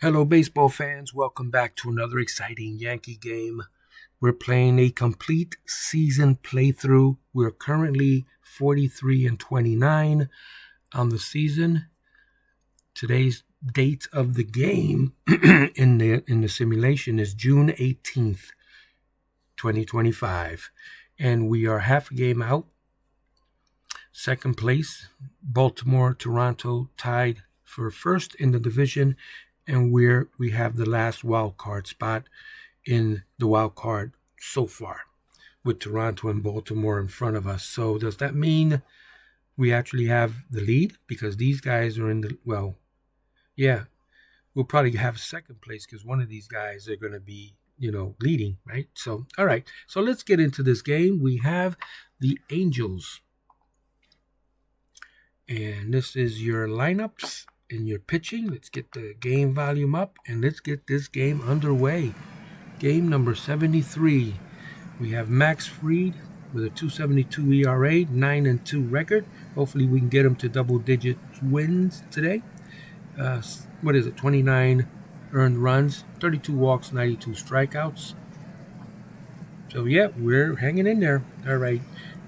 Hello, baseball fans. Welcome back to another exciting Yankee game. We're playing a complete season playthrough. We're currently 43-29 on the season. Today's date of the game in the simulation is June 18th, 2025, and we are half a game out. Second place, Baltimore, Toronto tied for first in the division, and we have the last wild card spot in the wild card so far, with Toronto and Baltimore in front of us. So does that mean we actually have the lead? Because these guys are in the, well, yeah, we'll probably have second place because one of these guys are going to be, leading, right? So, all right. So let's get into this game. We have the Angels. And this is your lineups and your pitching. Let's get the game volume up and let's get this game underway. Game number 73. We have Max Fried with a 2.72 ERA, 9-2 record. Hopefully we can get him to double-digit wins today. 29 earned runs, 32 walks, 92 strikeouts. So, yeah, we're hanging in there. All right,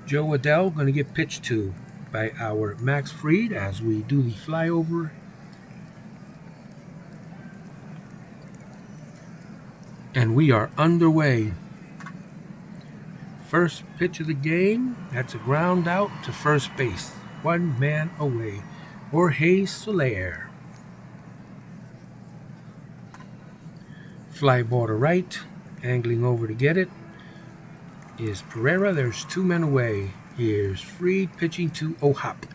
Joe Adell going to get pitched to by our Max Fried as we do the flyover. And we are underway. First pitch of the game, that's a ground out to first base. 1 man away. Jorge Soler. Fly ball to right, angling over to get it is Pereira. There's 2 men away. Here's Fried pitching to O'Hop.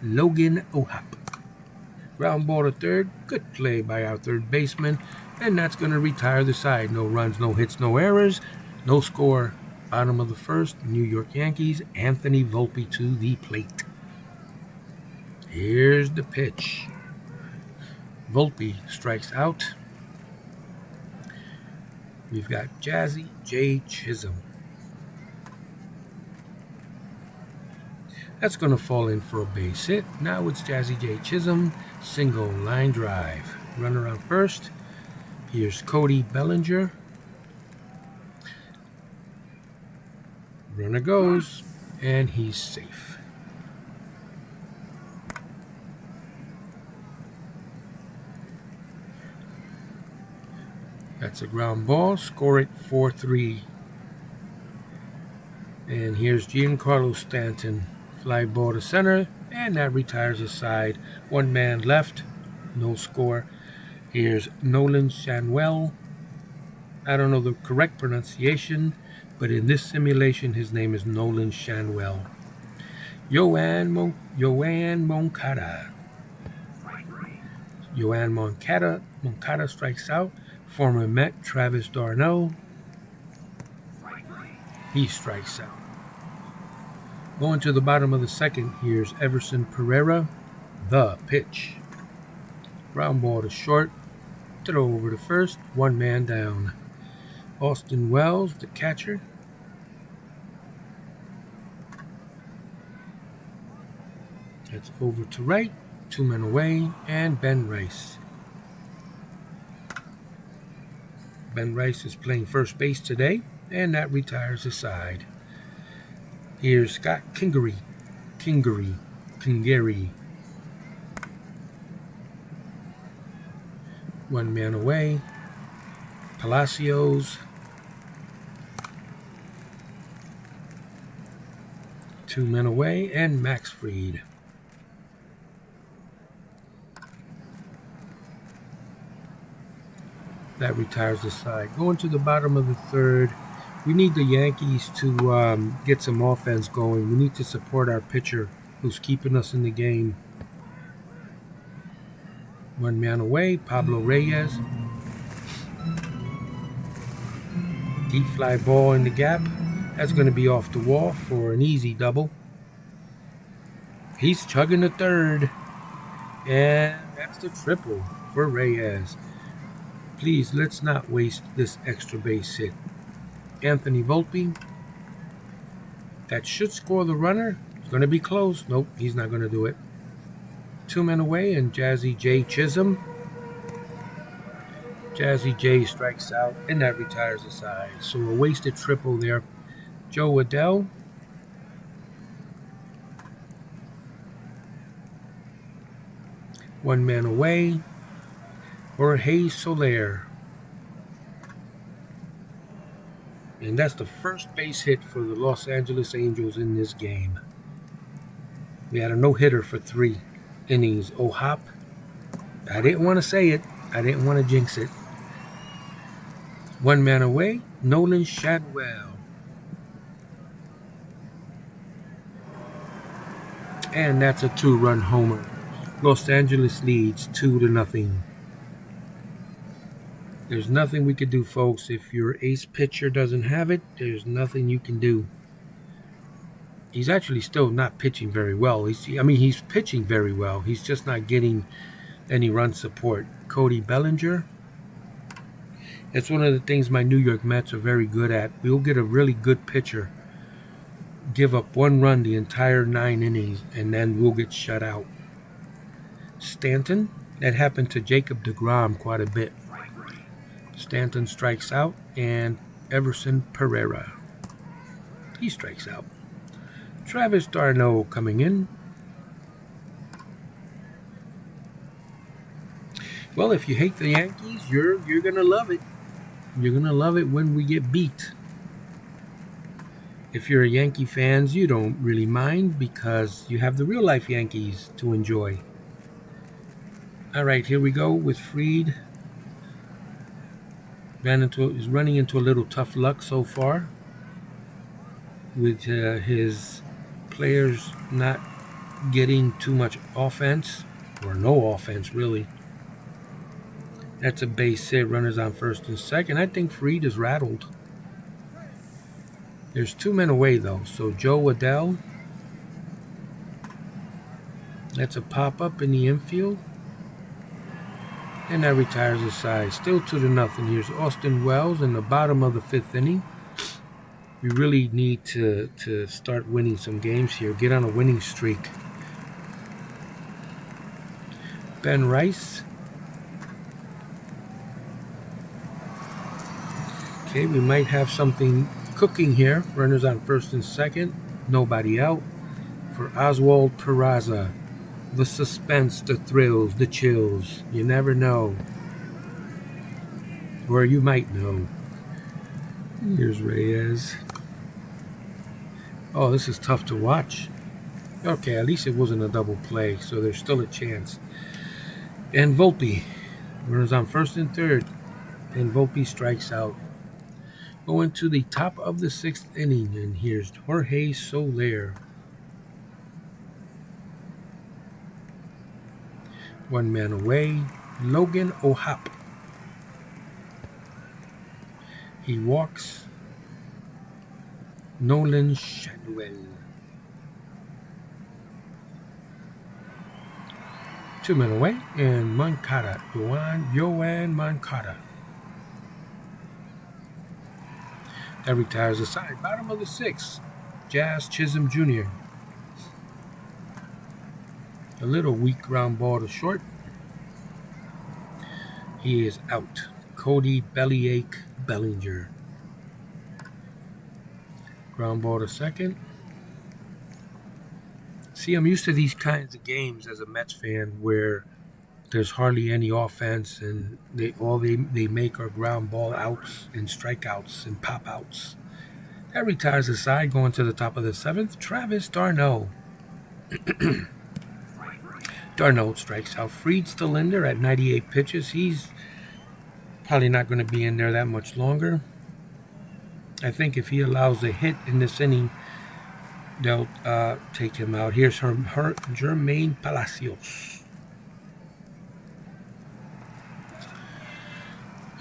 Logan O'Hop. Ground ball to third. Good play by our third baseman. And that's going to retire the side. No runs, no hits, no errors. No score. Bottom of the first, New York Yankees. Anthony Volpe to the plate. Here's the pitch. Volpe strikes out. We've got Jazzy J. Chisholm. That's going to fall in for a base hit. Now it's Jazzy J. Chisholm. Single line drive. Runner on first. Here's Cody Bellinger. Runner goes, and he's safe. That's a ground ball. Score it 4-3. And here's Giancarlo Stanton. Fly ball to center, and that retires the side. 1 man left. No score. Here's Nolan Shanwell. I don't know the correct pronunciation, but in this simulation, his name is Nolan Shanwell. Yoan Moncada. Moncada strikes out. Former Met Travis d'Arnaud. He strikes out. Going to the bottom of the second, here's Everson Pereira. The pitch. Ground ball to short. Throw over to first. 1 man down. Austin Wells, the catcher. That's over to right. 2 men away. And Ben Rice. Ben Rice is playing first base today. And that retires the side. Here's Scott Kingery. 1 man away. Palacios. 2 men away. And Max Fried. That retires the side. Going to the bottom of the third. We need the Yankees to get some offense going. We need to support our pitcher who's keeping us in the game. 1 man away, Pablo Reyes. Deep fly ball in the gap. That's going to be off the wall for an easy double. He's chugging the third. And that's the triple for Reyes. Please, let's not waste this extra base hit. Anthony Volpe. That should score the runner. It's going to be close. Nope, he's not going to do it. 2 men away, and Jazzy J. Chisholm Jazzy J strikes out, and that retires the side. So a wasted triple there. Joe Waddell. One man away. Jorge Soler. And that's the first base hit for the Los Angeles Angels in this game. We had a no-hitter for 3 innings. OOTP. I didn't want to say it. I didn't want to jinx it. One man away. Nolan Shadwell. And that's a 2-run homer. Los Angeles leads 2-0. There's nothing we could do, folks. If your ace pitcher doesn't have it, there's nothing you can do. He's actually still not pitching very well. He's pitching very well. He's just not getting any run support. Cody Bellinger. That's one of the things my New York Mets are very good at. We'll get a really good pitcher, give up 1 run the entire 9 innings, and then we'll get shut out. Stanton. That happened to Jacob deGrom quite a bit. Stanton strikes out, and Everson Pereira. He strikes out. Travis d'Arnaud coming in. Well, if you hate the Yankees, you're gonna love it. You're gonna love it when we get beat. If you're a Yankee fan, you don't really mind because you have the real life Yankees to enjoy. All right, here we go with Fried. Is running into a little tough luck so far with his players not getting too much offense, or no offense really. That's a base hit. Runners on first and second. I think Fried is rattled. There's 2 men away though. So Joe Waddell. That's a pop-up in the infield. And that retires the side. Still 2-0. Here's Austin Wells in the bottom of the 5th inning. We really need to start winning some games here. Get on a winning streak. Ben Rice. Okay, we might have something cooking here. Runners on first and second. Nobody out. For Oswald Peraza. The suspense, the thrills, the chills. You never know. Or you might know. Here's Reyes. Oh, this is tough to watch. Okay, at least it wasn't a double play, so there's still a chance. And Volpe. Runners on first and third. And Volpe strikes out. Going to the top of the 6th inning, and here's Jorge Soler. 1 man away. Logan OOTP. He walks. Nolan Shadwell. 2 men away. And Moncada. Yoan Moncada. That retires the side. Bottom of the 6th. Jazz Chisholm Jr. A little weak ground ball to short. He is out. Cody Bellyache Bellinger. Ground ball to second. See, I'm used to these kinds of games as a Mets fan where there's hardly any offense and they make are ground ball outs and strikeouts and pop outs. That retires the side. Going to the top of the 7th. Travis d'Arnaud. d'Arnaud strikes out. Fried still in there at 98 pitches. He's probably not going to be in there that much longer. I think if he allows a hit in this inning, they'll take him out. Here's Jermaine Palacios.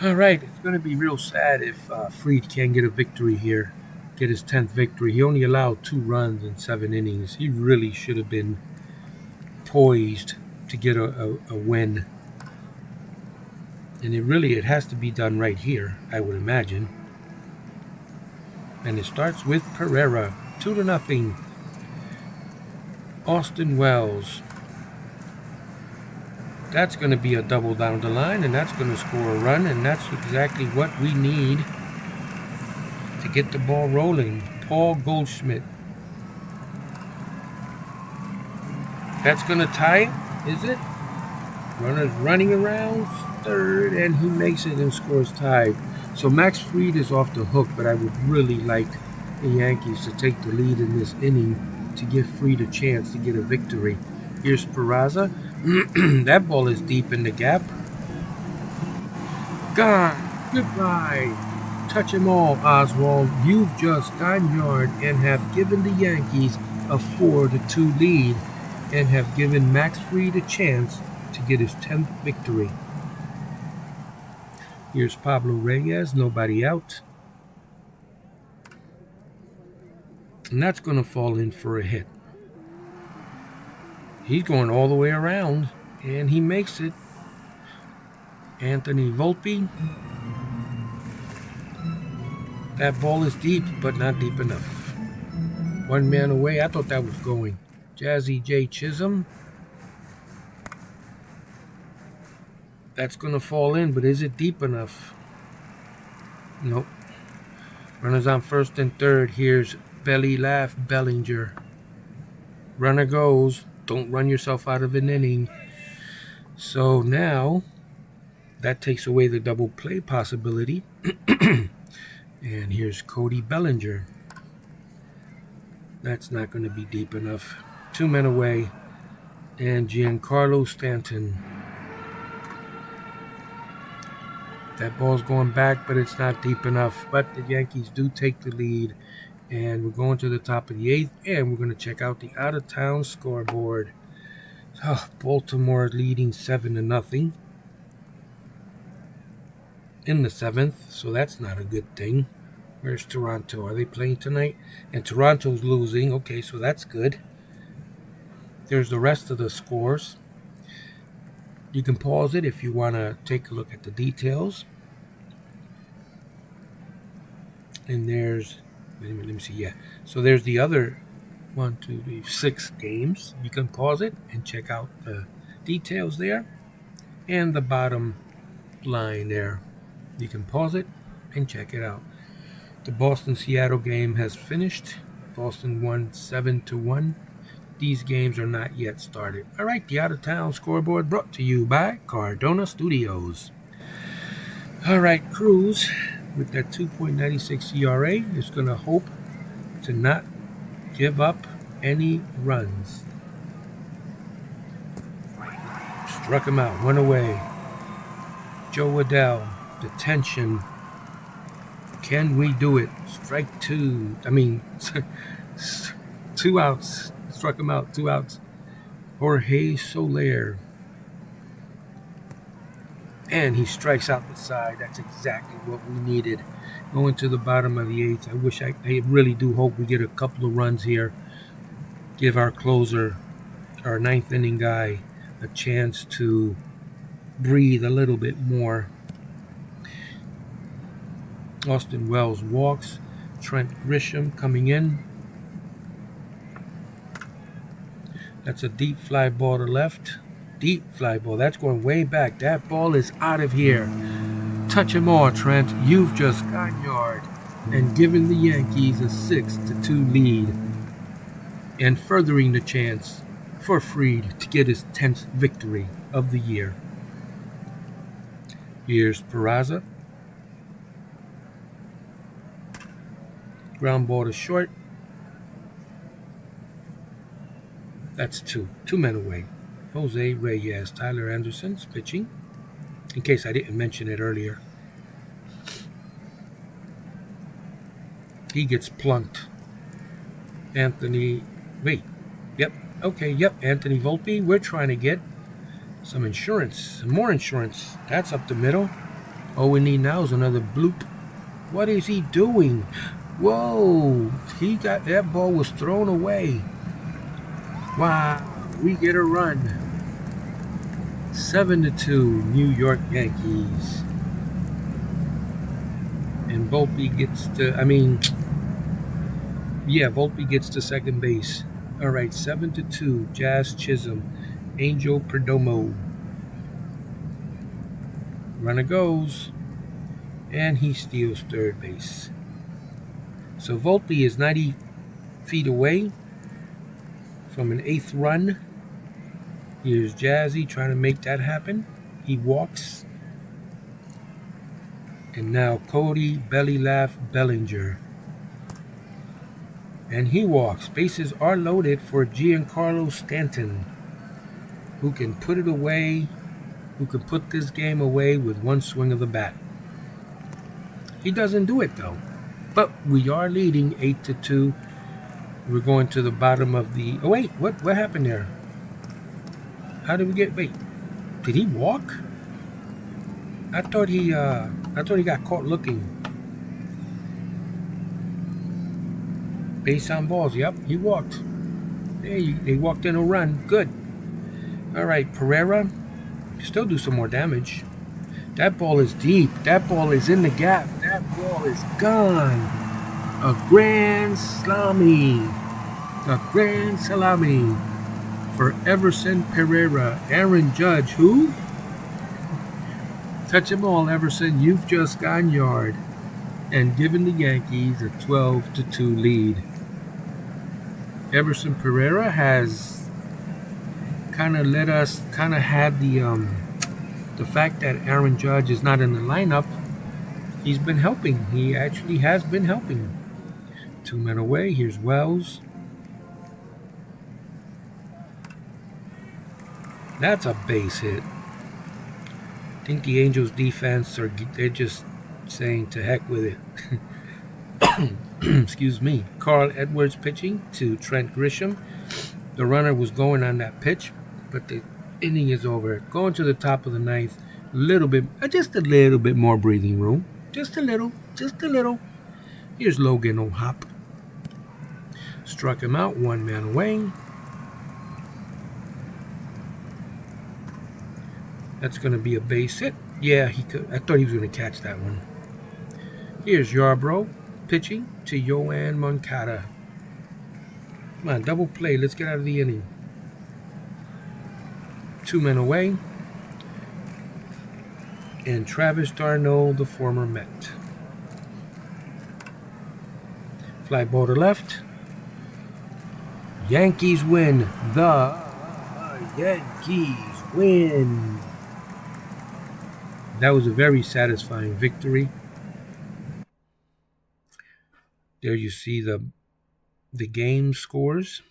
All right, it's going to be real sad if Fried can't get a victory here, get his 10th victory. He only allowed 2 runs in 7 innings. He really should have been poised to get a win. And it has to be done right here, I would imagine. And it starts with Pereira. 2-0. Austin Wells. That's going to be a double down the line, and that's going to score a run, and that's exactly what we need to get the ball rolling. Paul Goldschmidt. That's going to tie it, is it? Runner's running around third, and he makes it and scores tied. So Max Fried is off the hook, but I would really like the Yankees to take the lead in this inning to give Fried a chance to get a victory. Here's Peraza. That ball is deep in the gap. Gone. Goodbye. Touch 'em all, Oswald. You've just gone yard and have given the Yankees a 4-2 lead and have given Max Fried a chance to get his 10th victory. Here's Pablo Reyes, nobody out. And that's going to fall in for a hit. He's going all the way around, and he makes it. Anthony Volpe. That ball is deep, but not deep enough. One man away. I thought that was going. Jazzy J. Chisholm. That's going to fall in, but is it deep enough? Nope. Runners on first and third. Here's Belly Laugh Bellinger. Runner goes. Don't run yourself out of an inning. So now that takes away the double play possibility. And here's Cody Bellinger. That's not going to be deep enough. 2 men away. And Giancarlo Stanton. That ball's going back, but it's not deep enough. But the Yankees do take the lead. And we're going to the top of the 8th. And we're going to check out the out-of-town scoreboard. Oh, Baltimore leading 7-0 in the 7th. So that's not a good thing. Where's Toronto? Are they playing tonight? And Toronto's losing. Okay, so that's good. There's the rest of the scores. You can pause it if you want to take a look at the details. And there's, wait a minute, let me see, yeah. So there's the other 6 games. You can pause it and check out the details there. And the bottom line there. You can pause it and check it out. The Boston-Seattle game has finished. Boston won 7-1. These games are not yet started. All right, the out-of-town scoreboard brought to you by Cardona Studios. All right, Cruz with that 2.96 ERA is going to hope to not give up any runs. Struck him out, one away. Joe Waddell, the tension. Can we do it? Strike 2. 2 outs. Struck him out, 2 outs. Jorge Soler. And he strikes out the side. That's exactly what we needed. Going to the bottom of the 8th. I really do hope we get a couple of runs here. Give our closer, our 9th inning guy, a chance to breathe a little bit more. Austin Wells walks. Trent Grisham coming in. That's a deep fly ball to left. Deep fly ball. That's going way back. That ball is out of here. Touch him all, Trent. You've just gone yard and given the Yankees a 6-2 lead and furthering the chance for Fried to get his 10th victory of the year. Here's Peraza. Ground ball to short. That's 2. 2 men away. Jose Reyes. Tyler Anderson's pitching. In case I didn't mention it earlier. He gets plunked. Anthony Volpe. We're trying to get some insurance. Some more insurance. That's up the middle. All we need now is another bloop. What is he doing? Whoa. That ball was thrown away. Wow, we get a run. 7-2, New York Yankees. And Volpe gets to second base. All right, 7-2, Jazz Chisholm, Angel Perdomo. Runner goes, and he steals third base. So Volpe is 90 feet away from an 8th run. Here's Jazzy trying to make that happen. He walks. And now Cody belly laugh Bellinger. And he walks. Bases are loaded for Giancarlo Stanton, who can put it away, who can put this game away with one swing of the bat. He doesn't do it though. But we are leading 8-2. We're going to the bottom of the. Oh wait, what happened there? How did we get? Wait, did he walk? I thought he got caught looking. Base on balls. Yep, he walked. Hey, they walked in a run. Good. All right, Pereira. Still do some more damage. That ball is deep. That ball is in the gap. That ball is gone. A grand salami. A grand salami for Everson Pereira. Aaron Judge, who? Touch them all, Everson. You've just gone yard and given the Yankees a 12-2 lead. Everson Pereira has kind of had the fact that Aaron Judge is not in the lineup. He's been helping. He actually has been helping. 2 men away. Here's Wells. That's a base hit. I think the Angels defense they're just saying to heck with it. Excuse me. Carl Edwards pitching to Trent Grisham. The runner was going on that pitch, but the inning is over. Going to the top of the ninth. Just a little bit more breathing room. Just a little. Here's Logan O'Hop. Struck him out, 1 man away. That's going to be a base hit. Yeah, he could. I thought he was going to catch that one. Here's Yarbrough pitching to Yoan Moncada. Come on, double play. Let's get out of the inning. 2 men away. And Travis d'Arnaud, the former Met. Fly ball to left. Yankees win. The Yankees win. That was a very satisfying victory. There you see the game scores.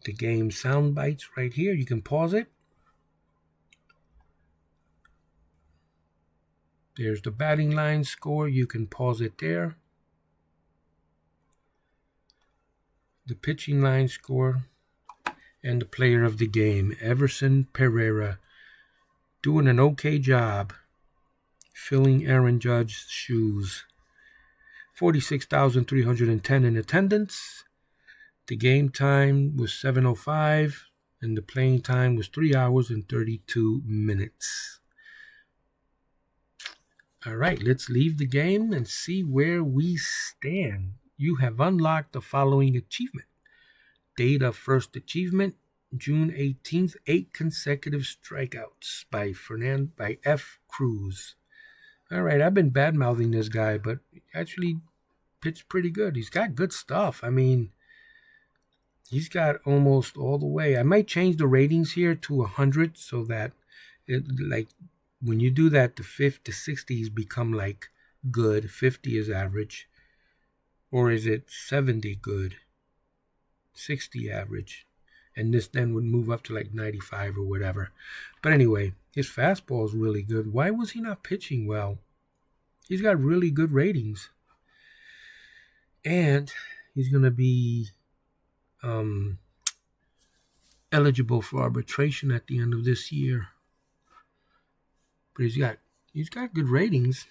The game sound bites right here. You can pause it. There's the batting line score. You can pause it there. The pitching line score. And the player of the game, Everson Pereira, doing an okay job filling Aaron Judge's shoes. 46,310 in attendance. The game time was 7:05, and the playing time was 3 hours and 32 minutes. All right, let's leave the game and see where we stand. You have unlocked the following achievement. Date of first achievement, June 18th, 8 consecutive strikeouts by F. Cruz. All right, I've been bad-mouthing this guy, but actually pitched pretty good. He's got good stuff. I mean, he's got almost all the way. I might change the ratings here to 100 so that it, like, when you do that, the 60s become like good. 50 is average. Or is it 70 good? 60 average, and this then would move up to like 95 or whatever. But anyway, his fastball is really good. Why was he not pitching well? He's got really good ratings, and he's going to be eligible for arbitration at the end of this year. But he's got good ratings.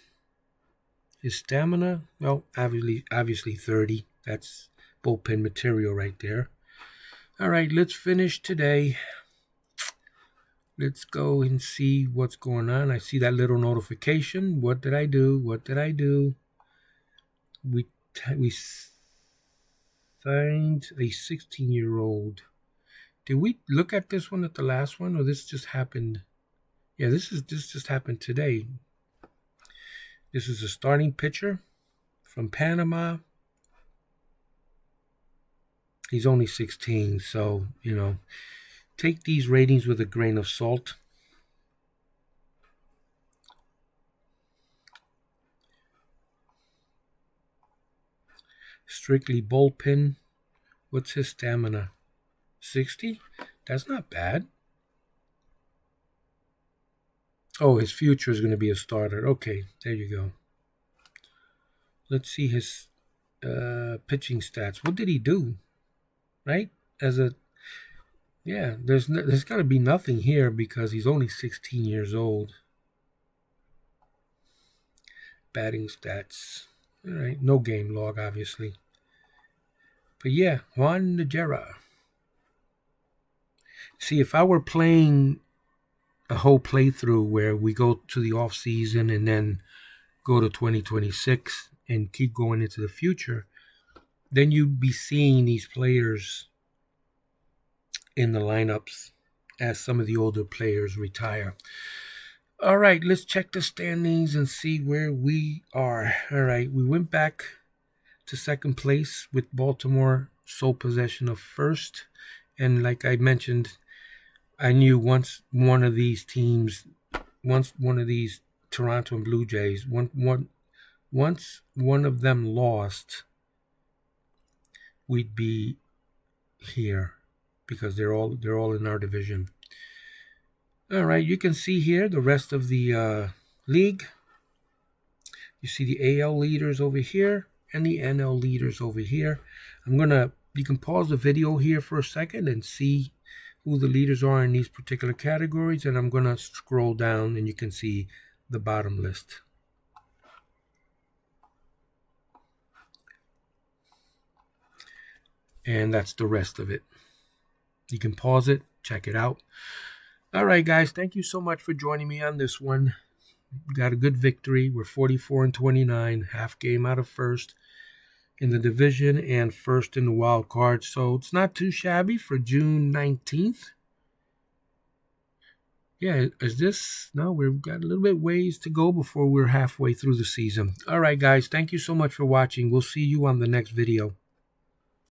His stamina, well, obviously 30. That's bullpen material right there. All right, let's finish today. Let's go and see what's going on. I see that little notification. What did I do? We signed a 16-year-old Did we look at this one at the last one, or this just happened? Yeah, this just happened today. This is a starting pitcher from Panama. He's only 16, so, you know, take these ratings with a grain of salt. Strictly bullpen. What's his stamina? 60? That's not bad. Oh, his future is going to be a starter. Okay, there you go. Let's see his pitching stats. What did he do? Right? There's got to be nothing here because he's only 16 years old. Batting stats. All right, no game log, obviously. But yeah, Juan Najera. See, if I were playing a whole playthrough where we go to the off season and then go to 2026 and keep going into the future, then you'd be seeing these players in the lineups as some of the older players retire. All right, let's check the standings and see where we are. All right, we went back to second place with Baltimore sole possession of first. And like I mentioned, I knew once one of these Toronto and Blue Jays, once one of them lost, we'd be here because they're all in our division. All right, you can see here the rest of the league. You see the AL leaders over here and the NL leaders over here. You can pause the video here for a second and see who the leaders are in these particular categories, and I'm gonna scroll down and you can see the bottom list. And that's the rest of it. You can pause it, check it out. All right, guys, thank you so much for joining me on this one. We got a good victory. We're 44-29, half game out of first in the division and first in the wild card. So it's not too shabby for June 19th. Yeah, we've got a little bit ways to go before we're halfway through the season. All right, guys, thank you so much for watching. We'll see you on the next video.